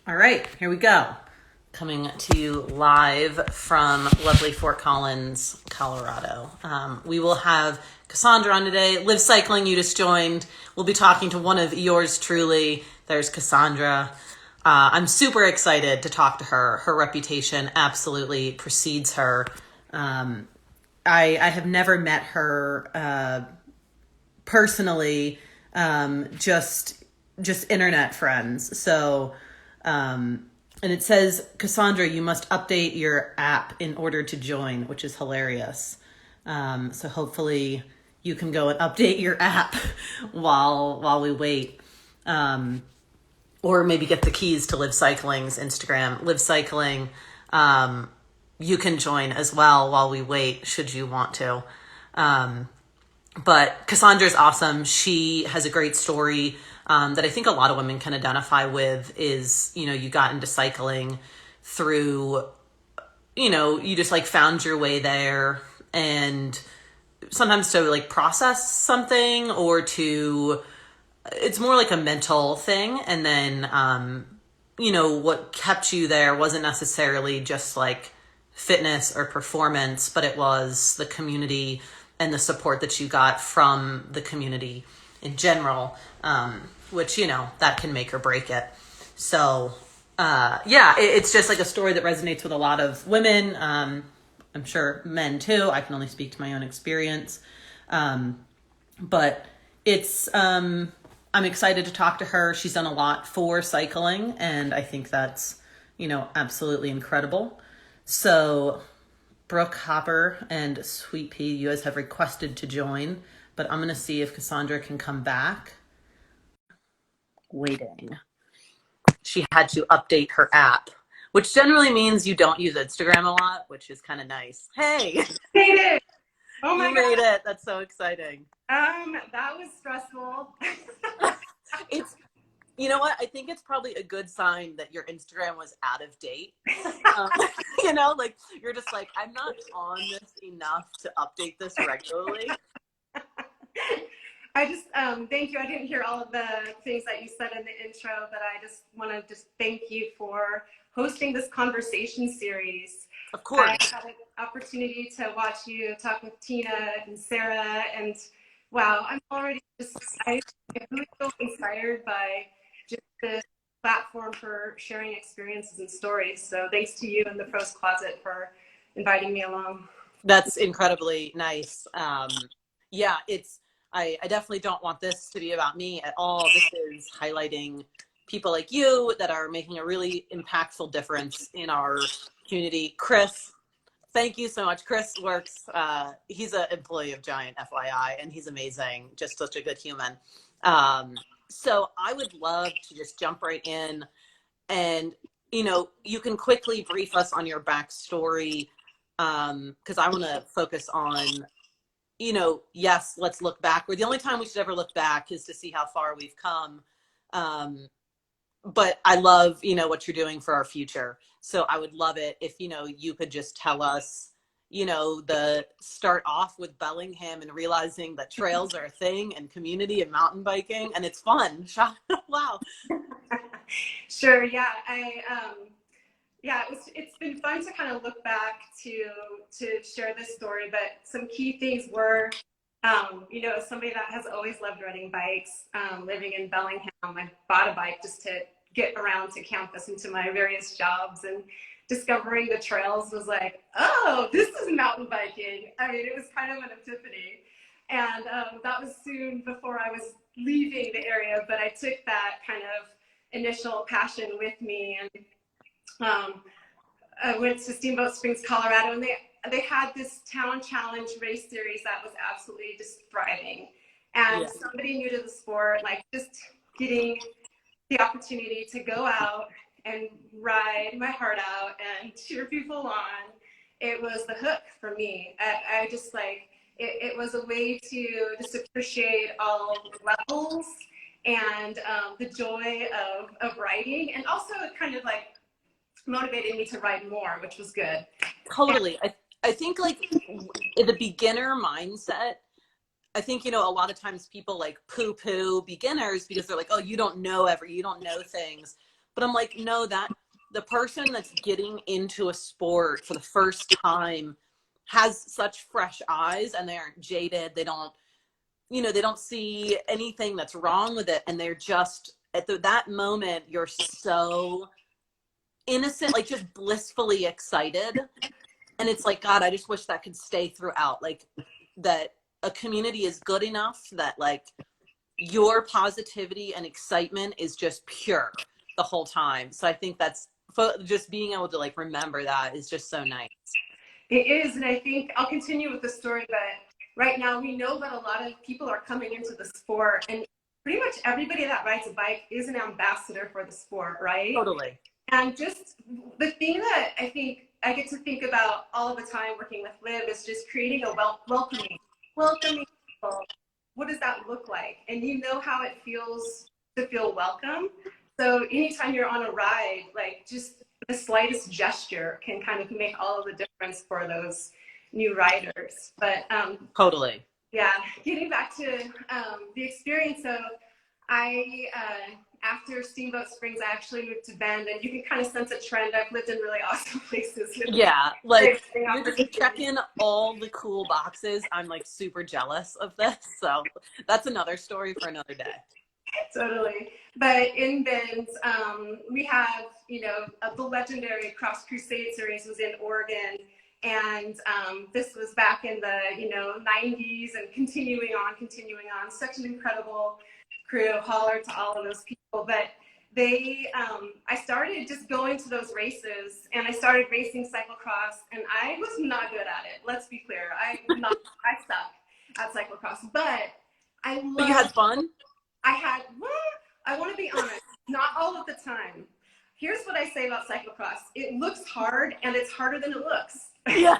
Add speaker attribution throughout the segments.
Speaker 1: All right, here we go. Coming to you live from lovely Fort Collins, Colorado. We will have Cassondra on today. Live Cycling, you just joined. We'll be talking to one of yours truly. There's Cassondra. I'm super excited to talk to her. Her reputation absolutely precedes her. I have never met her personally, just internet friends. So, and it says, Cassondra, you must update your app in order to join, which is hilarious. So hopefully you can go and update your app while we wait. Or maybe get the keys to Live Cycling's Instagram. Live Cycling, you can join as well while we wait, should you want to. But Cassandra's awesome. She has a great story that I think a lot of women can identify with is, you got into cycling through, you just like found your way there, and sometimes to like process something or to, it's more like a mental thing. And then, what kept you there wasn't necessarily just like fitness or performance, but it was the community and the support that you got from the community in general, which, that can make or break it. So, it's just like a story that resonates with a lot of women. I'm sure men too. I can only speak to my own experience. But it's, I'm excited to talk to her. She's done a lot for cycling, and I think that's, absolutely incredible. So Brooke, Hopper, and Sweet Pea, you guys have requested to join, but I'm going to see if Cassondra can come back. Waiting. She had to update her app, which generally means you don't use Instagram a lot, which is kind of nice. Hey,
Speaker 2: Made it. Oh my
Speaker 1: you
Speaker 2: God.
Speaker 1: made it. That's so exciting.
Speaker 2: That was stressful.
Speaker 1: It's, you know what? I think it's probably a good sign that your Instagram was out of date. Um, like you're just like, I'm not on this enough to update this regularly.
Speaker 2: I just thank you. I didn't hear all of the things that you said in the intro, but I just want to just thank you for hosting this conversation series.
Speaker 1: Of course.
Speaker 2: I had an opportunity to watch you talk with Tina and Sarah, and wow, I'm already just, I really feel inspired by just this platform for sharing experiences and stories. So thanks to you and the Pros Closet for inviting me along.
Speaker 1: That's incredibly nice. I definitely don't want this to be about me at all. This is highlighting people like you that are making a really impactful difference in our community. Chris, thank you so much. Chris works, he's an employee of Giant, FYI, and he's amazing, just such a good human. So I would love to just jump right in and, you can quickly brief us on your backstory, because I want to focus on, yes, let's look backward. The only time we should ever look back is to see how far we've come. But I love, what you're doing for our future. So I would love it if, you could just tell us, the start off with Bellingham and realizing that trails are a thing and community and mountain biking, and it's fun. Wow.
Speaker 2: Sure. Yeah. It's been fun to kind of look back to share this story, but some key things were, as somebody that has always loved riding bikes, living in Bellingham, I bought a bike just to get around to campus and to my various jobs, and discovering the trails was like, oh, this is mountain biking. I mean, it was kind of an epiphany. And that was soon before I was leaving the area, but I took that kind of initial passion with me, and I went to Steamboat Springs, Colorado, and they had this town challenge race series that was absolutely just thriving. And somebody new to the sport, like just getting the opportunity to go out and ride my heart out and cheer people on, it was the hook for me. I just like, it was a way to just appreciate all levels and the joy of riding, and also it kind of like motivated me to ride more, which was good.
Speaker 1: Totally. I think like in the beginner mindset, I think, a lot of times people like poo-poo beginners because they're like, oh, you don't know things. But I'm like, no, that the person that's getting into a sport for the first time has such fresh eyes, and they aren't jaded. They don't, they don't see anything that's wrong with it. And they're just at that moment, you're so innocent, like just blissfully excited. And it's like, God, I just wish that could stay throughout. Like that a community is good enough that like your positivity and excitement is just pure the whole time. So I think that's just being able to like remember that is just so nice.
Speaker 2: It is, and I think I'll continue with the story, but right now we know that a lot of people are coming into the sport, and pretty much everybody that rides a bike is an ambassador for the sport, right?
Speaker 1: Totally.
Speaker 2: And just the thing that I think I get to think about all the time working with Liv is just creating a welcoming people. What does that look like? And you know how it feels to feel welcome. So anytime you're on a ride, like just the slightest gesture can kind of make all of the difference for those new riders. But
Speaker 1: totally.
Speaker 2: Yeah, getting back to the experience of after Steamboat Springs, I actually moved to Bend, and you can kind of sense a trend. I've lived in really awesome places.
Speaker 1: Yeah, like you're just checking all the cool boxes. I'm like super jealous of this, so that's another story for another day.
Speaker 2: Totally. But in Bend, we have, the legendary Cross Crusade series was in Oregon. And this was back in the, 90s and continuing on. Such an incredible crew. Holler to all of those people. But I started just going to those races, and I started racing cyclocross, and I was not good at it. Let's be clear. I suck at cyclocross, but
Speaker 1: But you had fun?
Speaker 2: I want to be honest, not all of the time. Here's what I say about cyclocross. It looks hard, and it's harder than it looks.
Speaker 1: Yeah,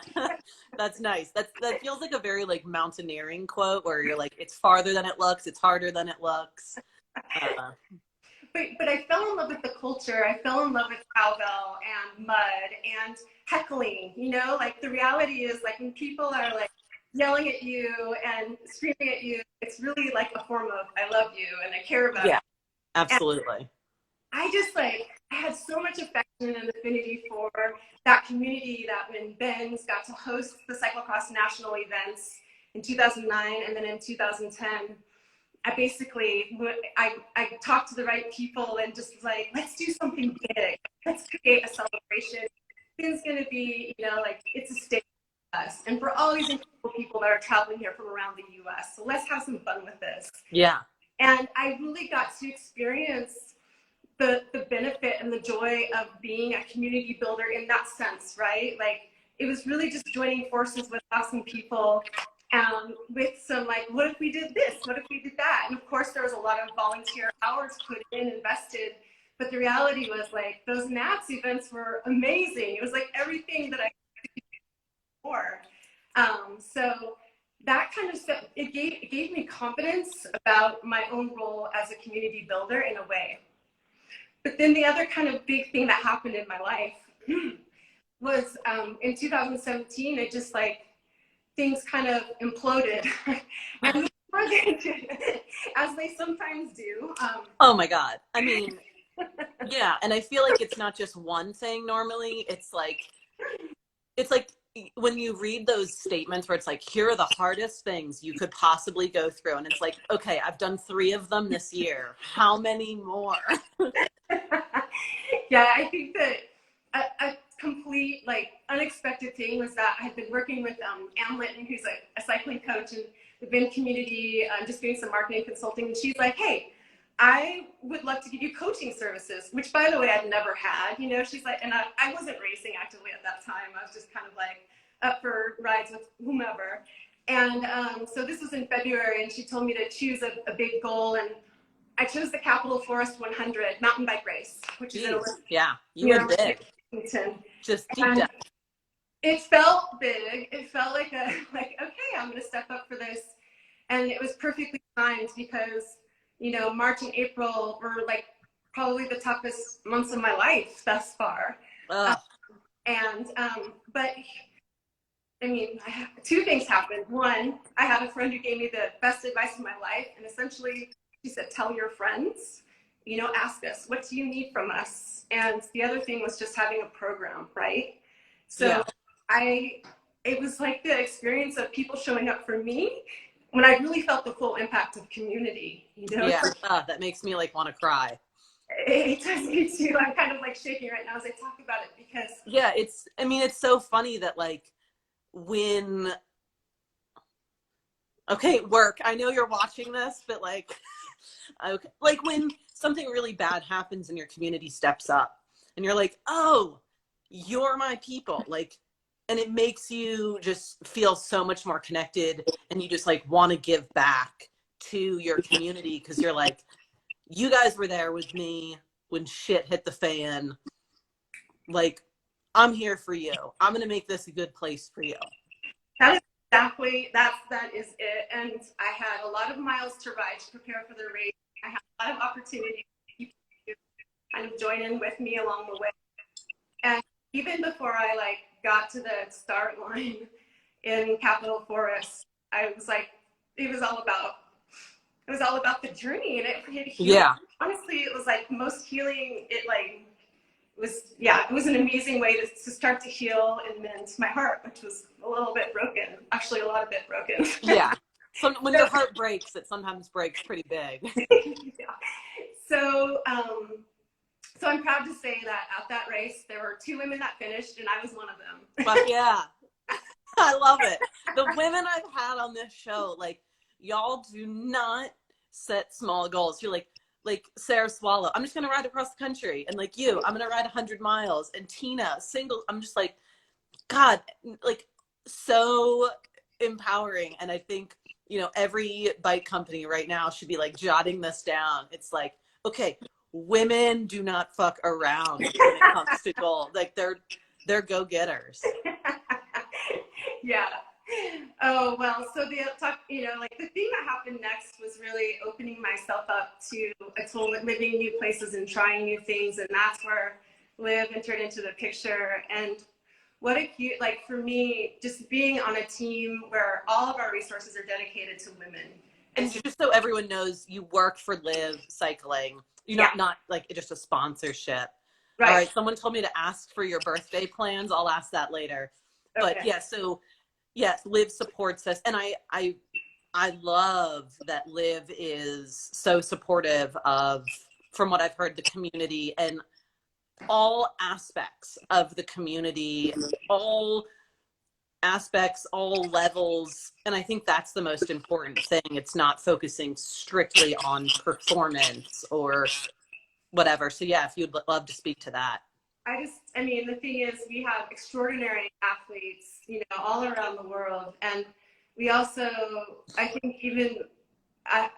Speaker 1: that's nice. That feels like a very like mountaineering quote where you're like, it's farther than it looks, it's harder than it looks.
Speaker 2: But I fell in love with the culture. I fell in love with cowbell and mud and heckling. Like the reality is like when people are like yelling at you and screaming at you, it's really like a form of I love you and I care about you.
Speaker 1: Yeah, absolutely.
Speaker 2: And I just I had so much affection and affinity for that community that when Ben's got to host the cyclocross national events in 2009 and then in 2010, I talked to the right people and just was like, let's do something big. Let's create a celebration. It's going to be, it's a stage for us and for all these incredible people that are traveling here from around the U.S. So let's have some fun with this.
Speaker 1: Yeah.
Speaker 2: And I really got to experience the benefit and the joy of being a community builder in that sense, right? Like it was really just joining forces with awesome people with some what if we did this? What if we did that? And of course there was a lot of volunteer hours put in, invested, but the reality was those NATS events were amazing. It was like everything that I could do before. So that kind of stuff, it gave me confidence about my own role as a community builder in a way. But then the other kind of big thing that happened in my life was in 2017, it just things kind of imploded and as they sometimes do.
Speaker 1: Oh my God. I mean, yeah. And I feel like it's not just one thing normally. It's like when you read those statements where it's like, here are the hardest things you could possibly go through. And it's like, okay, I've done 3 of them this year. How many more?
Speaker 2: Yeah, I think that a complete unexpected thing was that I had been working with Ann Litton, who's a cycling coach in the Bend community, just doing some marketing consulting. And she's like, hey, I would love to give you coaching services, which by the way, I'd never had, she's like, and I wasn't racing actively at that time. I was just kind of up for rides with whomever. And so this was in February, and she told me to choose a big goal. And I chose the Capitol Forest 100 mountain bike race, which is in
Speaker 1: yeah, you were big. Just deep down.
Speaker 2: It felt big. It felt like okay, I'm going to step up for this. And it was perfectly timed because, March and April were probably the toughest months of my life thus far. But I mean, 2 things happened. One, I had a friend who gave me the best advice of my life. And essentially she said, tell your friends. ask us, what do you need from us? And the other thing was just having a program, right? So
Speaker 1: Yeah.
Speaker 2: it was like the experience of people showing up for me when I really felt the full impact of community,
Speaker 1: Yeah. That makes me like want to cry.
Speaker 2: It does me too. I'm kind of like shaking right now as I talk about it because
Speaker 1: Yeah, it's so funny that like when okay, work, I know you're watching this, but like okay, like when something really bad happens and your community steps up and you're like, "Oh, you're my people." Like and it makes you just feel so much more connected and you just like want to give back to your community because you're like, "You guys were there with me when shit hit the fan. Like I'm here for you. I'm going to make this a good place for you."
Speaker 2: that is exactly that is it. And I had a lot of miles to ride to prepare for the race. I had a lot of opportunities for people to kind of join in with me along the way. And even before I like got to the start line in Capitol Forest, I was like, it was all about the journey, and it healed.
Speaker 1: Yeah.
Speaker 2: Honestly, it was like most healing. It was an amazing way to start to heal and mend my heart, which was a little bit broken, actually a lot of bit broken.
Speaker 1: Yeah. So when your heart breaks, it sometimes breaks pretty big.
Speaker 2: Yeah. So, so I'm proud to say that at that race, there were 2 women that finished, and I was one of them.
Speaker 1: But yeah, I love it. The women I've had on this show, like y'all do not set small goals. You're like Sarah Swallow, I'm just gonna ride across the country, and like you, I'm gonna ride 100 miles. And Tina, single. I'm just like, God, like so empowering. And I think every bike company right now should be like jotting this down. It's like, okay, women do not fuck around when it comes to gold. Like they're go-getters.
Speaker 2: Yeah. Oh, well, so the talk, like the thing that happened next was really opening myself up to living new places and trying new things. And that's where Liv entered into the picture. And what a cute, like for me, just being on a team where all of our resources are dedicated to women.
Speaker 1: And just so everyone knows, you work for Liv Cycling. You're not like just a sponsorship.
Speaker 2: Right.
Speaker 1: All right. Someone told me to ask for your birthday plans. I'll ask that later.
Speaker 2: Okay.
Speaker 1: But yeah, so yes, Liv supports us. And I love that Liv is so supportive of, from what I've heard, the community and all aspects of the community, all aspects, all levels. And I think that's the most important thing. It's not focusing strictly on performance or whatever. So yeah, if you'd love to speak to that.
Speaker 2: The thing is, we have extraordinary athletes, all around the world. And we also, I think even, I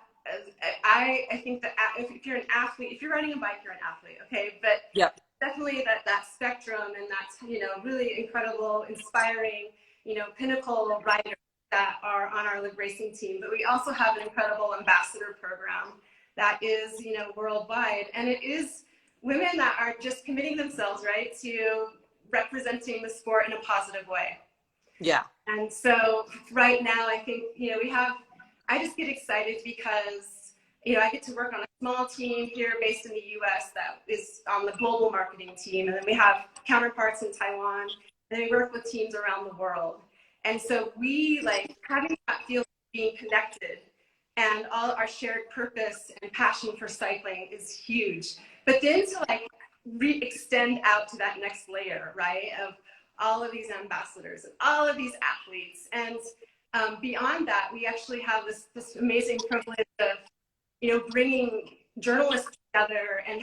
Speaker 2: think that if you're an athlete, if you're riding a bike, you're an athlete, okay? But
Speaker 1: yep.
Speaker 2: Definitely that spectrum, and that's, really incredible, inspiring, pinnacle riders that are on our Live Racing team. But we also have an incredible ambassador program that is, worldwide. And it is women that are just committing themselves, right, to representing the sport in a positive way.
Speaker 1: Yeah.
Speaker 2: And so right now, I think, I just get excited because, I get to work on a small team here based in the US that is on the global marketing team. And then we have counterparts in Taiwan. And we work with teams around the world. And so we having that feel of being connected and all our shared purpose and passion for cycling is huge. But then to extend out to that next layer, right, of all of these ambassadors and all of these athletes. And beyond that, we actually have this amazing privilege of, bringing journalists together and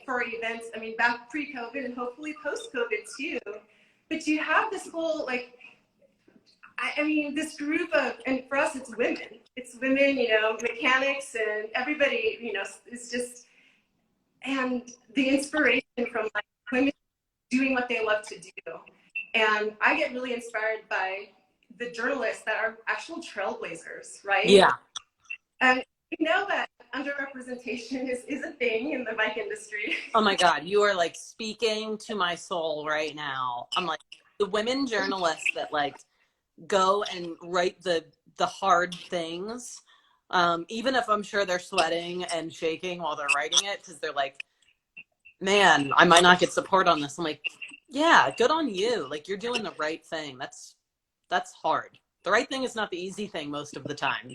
Speaker 2: for events, back pre-COVID and hopefully post-COVID too. But you have this whole, this group of, and for us, it's women. It's women, mechanics and everybody, is just, and the inspiration from women doing what they love to do. And I get really inspired by the journalists that are actual trailblazers, right?
Speaker 1: Yeah.
Speaker 2: And that underrepresentation is a thing in the bike industry.
Speaker 1: Oh my God, you are speaking to my soul right now. I'm like, the women journalists that go and write the hard things Even if I'm sure they're sweating and shaking while they're writing it, because they're like, man, I might not get support on this. I'm like, yeah, good on you. Like, you're doing the right thing. That's hard. The right thing is not the easy thing most of the time.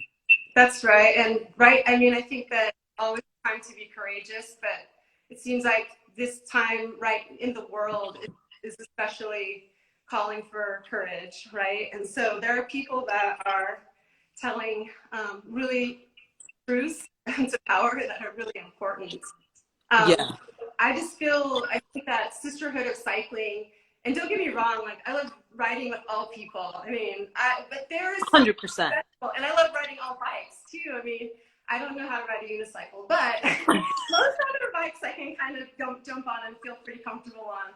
Speaker 2: That's right. And right, I mean, I think that always time to be courageous, but it seems like this time right in the world is especially calling for courage, right? And so there are people that are telling really truths to power that are really important. Um,
Speaker 1: Yeah,
Speaker 2: I think that sisterhood of cycling, and don't get me wrong, like I love riding with all people. I mean, but there is something
Speaker 1: 100%.
Speaker 2: special, and I love riding all bikes too. I mean, I don't know how to ride a unicycle, but most other bikes I can kind of jump on and feel pretty comfortable on.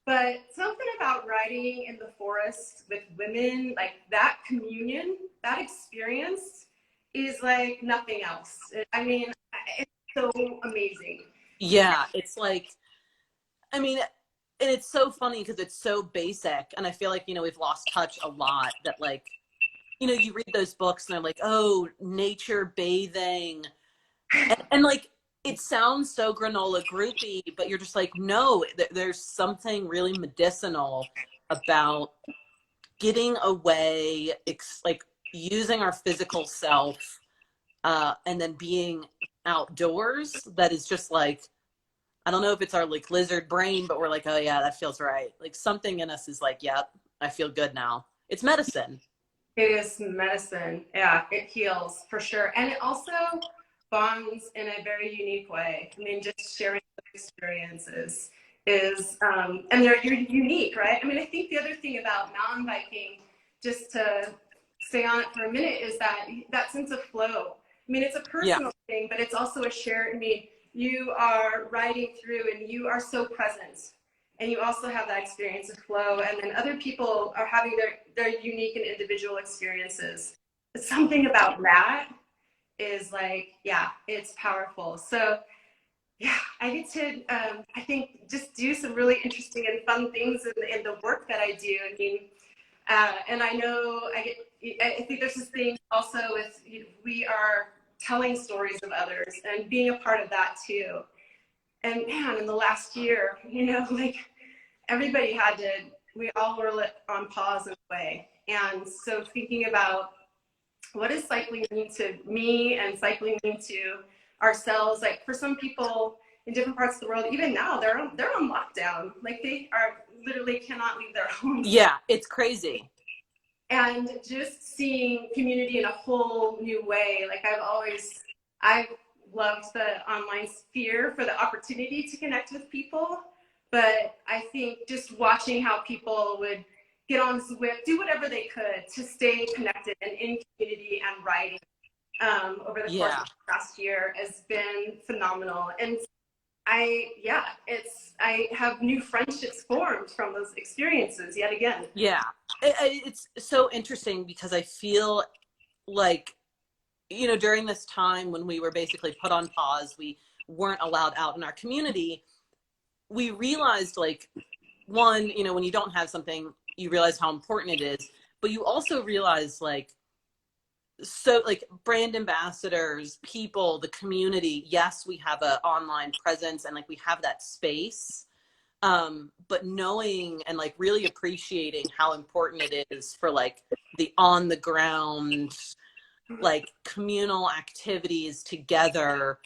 Speaker 2: But something about riding in the forest with women, like that communion, that experience is like nothing else. I mean, it's so amazing.
Speaker 1: Yeah, it's like, I mean, and it's so funny because it's so basic. And I feel like, we've lost touch a lot that, like, you read those books and they're like, oh, nature bathing. And like, it sounds so granola groupy, but you're just like, no, there's something really medicinal about getting away, like using our physical self, and then being outdoors. That is just like, I don't know if it's our like lizard brain, but we're like, oh yeah, that feels right. Like something in us is like, yep, I feel good now. It's medicine.
Speaker 2: It is medicine. Yeah, it heals for sure. And it also bonds in a very unique way. I mean, just sharing experiences and they're unique, right? I mean, I think the other thing about mountain biking, just to stay on it for a minute, is that sense of flow. I mean, it's a
Speaker 1: Yeah.
Speaker 2: personal thing, but it's also a shared. I mean, you are riding through and you are so present, and you also have that experience of flow, and then other people are having their unique and individual experiences. Something about that is like, yeah, it's powerful. So yeah, I get to I think just do some really interesting and fun things in the work that I do. I mean, and I know I think there's this thing also with, we are telling stories of others and being a part of that too. And man, in the last year, like everybody we all were on pause in a way. And so thinking about what does cycling mean to me and cycling mean to ourselves? Like for some people in different parts of the world, even now, they're on lockdown. Like they are literally cannot leave their homes.
Speaker 1: Yeah, it's crazy.
Speaker 2: And just seeing community in a whole new way. Like I've loved the online sphere for the opportunity to connect with people. But I think just watching how people would get on Zwift, do whatever they could to stay connected and in community and writing over the course
Speaker 1: Yeah.
Speaker 2: of the past year has been phenomenal. And I have new friendships formed from those experiences yet again.
Speaker 1: Yeah. It's so interesting because I feel like, during this time when we were basically put on pause, we weren't allowed out in our community, we realized, like, one, when you don't have something, you realize how important it is, but you also realize, like, so like brand ambassadors, people, the community, yes, we have an online presence and like we have that space, but knowing and like really appreciating how important it is for like the on the ground, like communal activities together.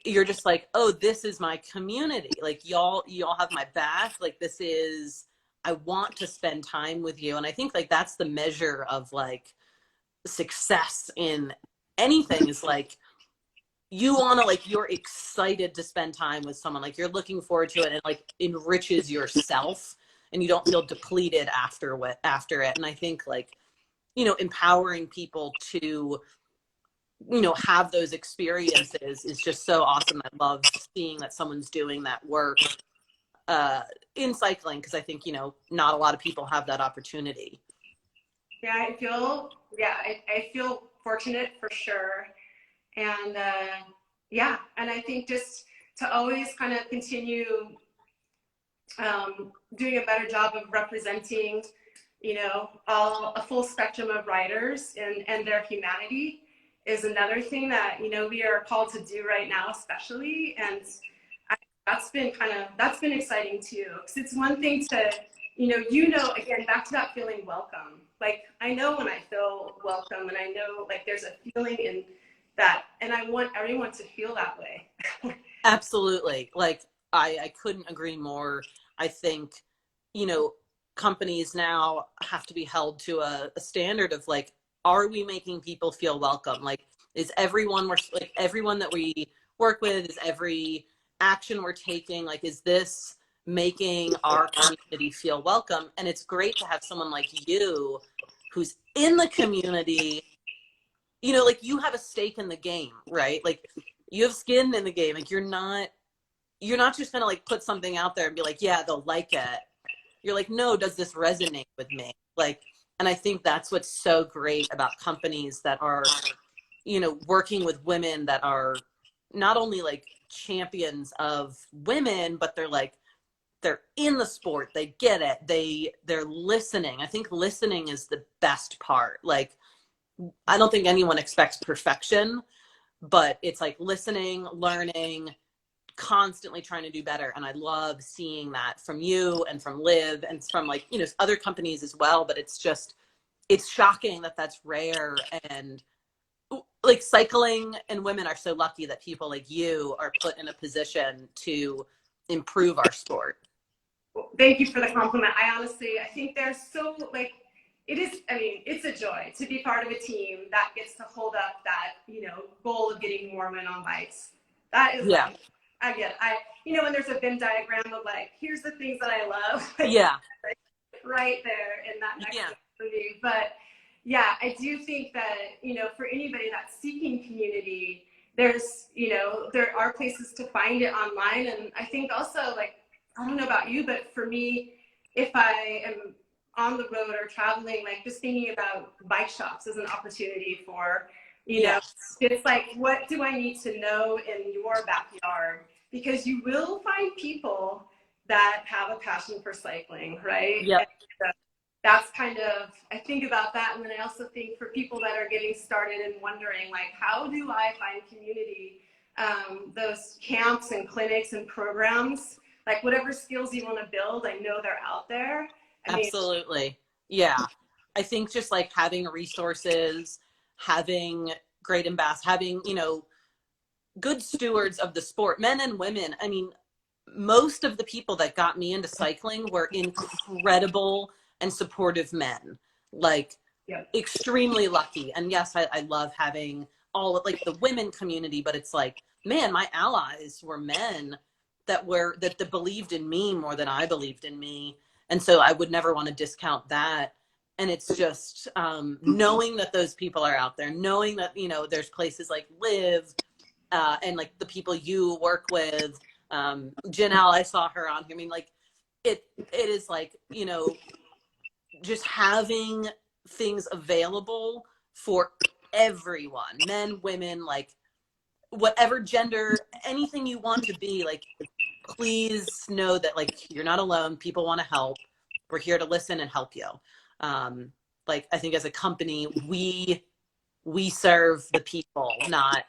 Speaker 1: You're just like, oh, this is my community. Like y'all have my back. Like this is, I want to spend time with you. And I think like that's the measure of like success in anything, is like you want to, like, you're excited to spend time with someone, like you're looking forward to it, and like enriches yourself and you don't feel depleted after it. And I think like, empowering people to, have those experiences is just so awesome. I love seeing that someone's doing that work in cycling, because I think, not a lot of people have that opportunity.
Speaker 2: Yeah, I feel fortunate for sure. And and I think just to always kind of continue doing a better job of representing, a full spectrum of writers and their humanity is another thing that, you know, we are called to do right now, especially. And that's been exciting too. Because it's one thing to, again, back to that feeling welcome. Like, I know when I feel welcome, and I know like there's a feeling in that, and I want everyone to feel that way.
Speaker 1: Absolutely. Like, I couldn't agree more. I think, you know, companies now have to be held to a standard of like, are we making people feel welcome? Like, is everyone like everyone that we work with, is every action we're taking, like, is this making our community feel welcome? And it's great to have someone like you who's in the community, you know, like you have a stake in the game, right? Like you have skin in the game. Like you're not just gonna like put something out there and be like, yeah, they'll like it. You're like, no, does this resonate with me? Like, and I think that's what's so great about companies that are, you know, working with women that are not only like champions of women, but they're in the sport, they get it, they're listening. I think listening is the best part. Like, I don't think anyone expects perfection, but it's like listening, learning, constantly trying to do better. And I love seeing that from you and from Liv and from like, you know, other companies as well. But it's just, it's shocking that that's rare. And like cycling and women are so lucky that people like you are put in a position to improve our sport.
Speaker 2: Well, thank you for the compliment. I think they're so like, it's a joy to be part of a team that gets to hold up that, goal of getting more men on bikes. That is
Speaker 1: Yeah.
Speaker 2: like, when there's a Venn diagram of like, here's the things that I love.
Speaker 1: Yeah.
Speaker 2: Right there in that next
Speaker 1: Yeah.
Speaker 2: movie. But yeah, I do think that, for anybody that's seeking community, there are places to find it online. And I think also, like, I don't know about you, but for me, if I am on the road or traveling, like just thinking about bike shops as an opportunity for, it's like, what do I need to know in your backyard? Because you will find people that have a passion for cycling, right?
Speaker 1: Yep.
Speaker 2: And that's kind of, I think about that. And then I also think for people that are getting started and wondering, like, how do I find community? Those camps and clinics and programs, like whatever skills you want to build, I know they're out there.
Speaker 1: Absolutely. Yeah. I think just like having resources, having great ambassadors, having, you know, good stewards of the sport, men and women. I mean, most of the people that got me into cycling were incredible and supportive men, like extremely lucky. And yes, I love having all of like the women community, but it's like, man, my allies were men that believed in me more than I believed in me. And so I would never want to discount that. And it's just knowing that those people are out there, knowing that, you know, there's places like Liv and like the people you work with, Janelle, I saw her on here. I mean, like it is like, you know, just having things available for everyone, men, women, like whatever gender, anything you want to be, like, please know that like you're not alone. People want to help. We're here to listen and help you. Like I think as a company, we serve the people, not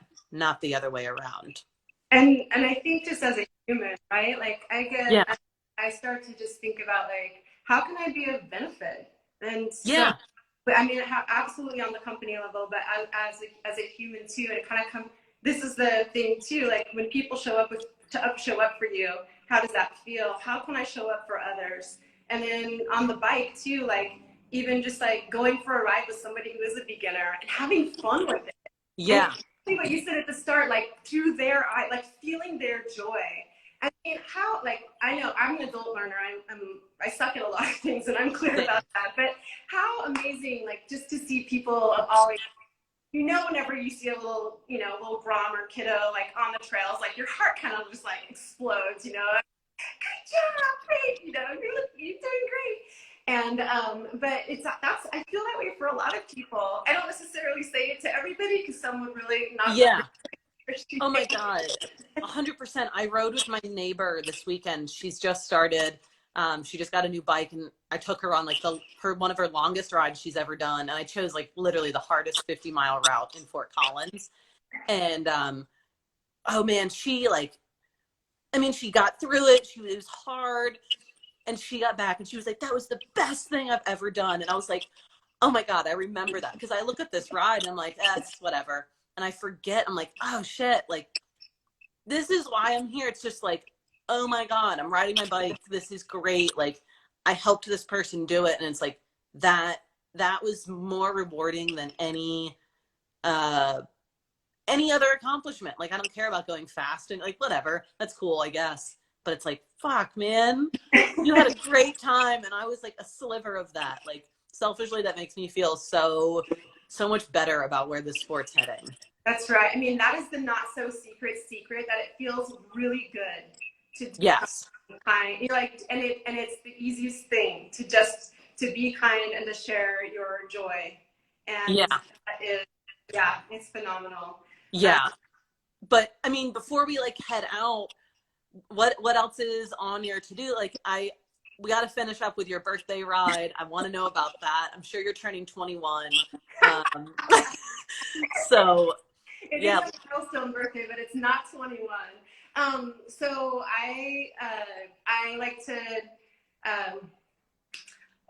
Speaker 1: the other way around.
Speaker 2: And I think just as a human, right? Like
Speaker 1: Yeah.
Speaker 2: I start to just think about like, how can I be of benefit? And so,
Speaker 1: Yeah.
Speaker 2: but I mean, absolutely on the company level, but as a human too, and it kind of this is the thing too, like when people show up for you, how does that feel? How can I show up for others? And then on the bike too, like even just like going for a ride with somebody who is a beginner and having fun with it.
Speaker 1: Yeah.
Speaker 2: And what you said at the start, like through their eye, like feeling their joy. I mean, how, like, I know I'm an adult learner. I suck at a lot of things, and I'm clear about that. But how amazing, like, just to see people of all ages. Whenever you see a little, little Grom or kiddo, like, on the trails, like, your heart kind of just, like, explodes, Good job, great, you're doing great. And, but I feel that way for a lot of people. I don't necessarily say it to everybody because some would really not.
Speaker 1: Yeah. Oh my God. 100%. I rode with my neighbor this weekend. She's just started. She just got a new bike, and I took her on like one of her longest rides she's ever done. And I chose like literally the hardest 50-mile route in Fort Collins. And oh man, she got through it. It was hard. And she got back and she was like, that was the best thing I've ever done. And I was like, oh my God, I remember that. Because I look at this ride and I'm like, that's whatever. And I forget, I'm like, oh shit, like, this is why I'm here. It's just like, oh my God, I'm riding my bike. This is great. Like, I helped this person do it. And it's like, that was more rewarding than any other accomplishment. Like, I don't care about going fast and like, whatever, that's cool, I guess. But it's like, fuck, man, you had a great time. And I was like a sliver of that. Like, selfishly, that makes me feel so much better about where the sport's heading.
Speaker 2: That's right. I mean, that is the not so secret that it feels really good to do.
Speaker 1: Yes.
Speaker 2: Kind. You're like, and it's the easiest thing to be kind and to share your joy. And
Speaker 1: yeah,
Speaker 2: that is, yeah, it's phenomenal.
Speaker 1: Yeah. But I mean, before we like head out, what else is on your to-do? Like, we got to finish up with your birthday ride. I want to know about that. I'm sure you're turning 21. So
Speaker 2: it is a milestone birthday, but it's not 21. So I like to,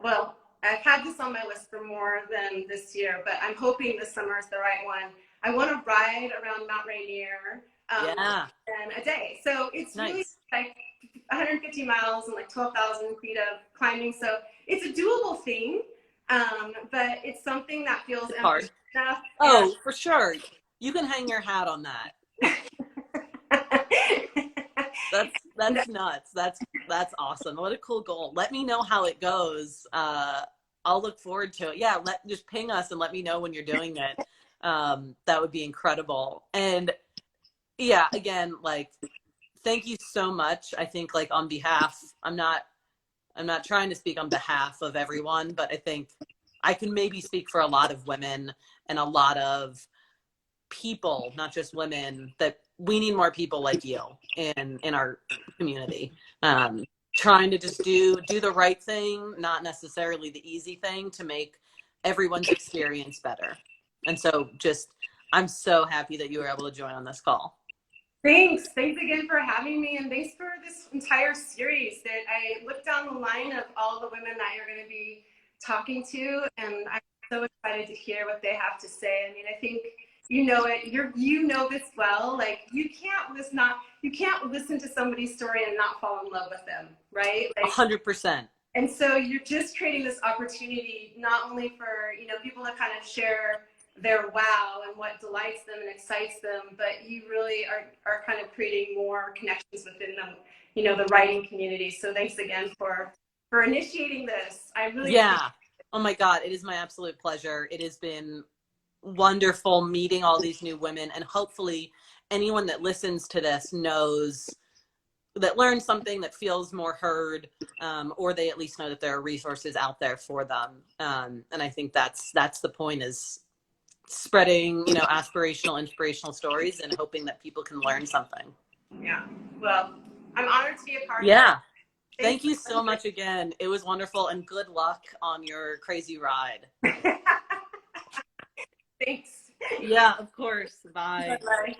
Speaker 2: well, I've had this on my list for more than this year, but I'm hoping this summer is the right one. I want to ride around Mount Rainier in a day. So it's nice. Really like 150 miles and like 12,000 feet of climbing. So it's a doable thing, but it's something that feels
Speaker 1: hard enough. Oh, for sure. You can hang your hat on that. That's nuts. That's awesome. What a cool goal. Let me know how it goes. I'll look forward to it. Yeah, just ping us and let me know when you're doing it. That would be incredible. And yeah, again, like, thank you so much. I think like on behalf, I'm not trying to speak on behalf of everyone, but I think I can maybe speak for a lot of women and a lot of people, not just women, that we need more people like you in our community. Trying to just do the right thing, not necessarily the easy thing, to make everyone's experience better. And so I'm so happy that you were able to join on this call.
Speaker 2: Thanks again for having me, and thanks for this entire series. That I looked down the line of all the women that you're going to be talking to, and I'm so excited to hear what they have to say. I mean, I think you know it. You know this well. Like, you can't listen to somebody's story and not fall in love with them, right? Like,
Speaker 1: 100%.
Speaker 2: And so you're just creating this opportunity not only for people to kind of share their wow and what delights them and excites them, but you really are kind of creating more connections within them, the writing community. So thanks again for initiating this. I really
Speaker 1: Oh my God, it is my absolute pleasure. It has been wonderful meeting all these new women, and hopefully anyone that listens to this learns something, that feels more heard, or they at least know that there are resources out there for them. And I think that's the point, is spreading, aspirational, inspirational stories and hoping that people can learn something.
Speaker 2: Yeah. Well, I'm honored to be a part of
Speaker 1: it. Thank you so much again. It was wonderful, and good luck on your crazy ride.
Speaker 2: Thanks.
Speaker 1: Yeah, of course. Bye.
Speaker 2: Bye-bye.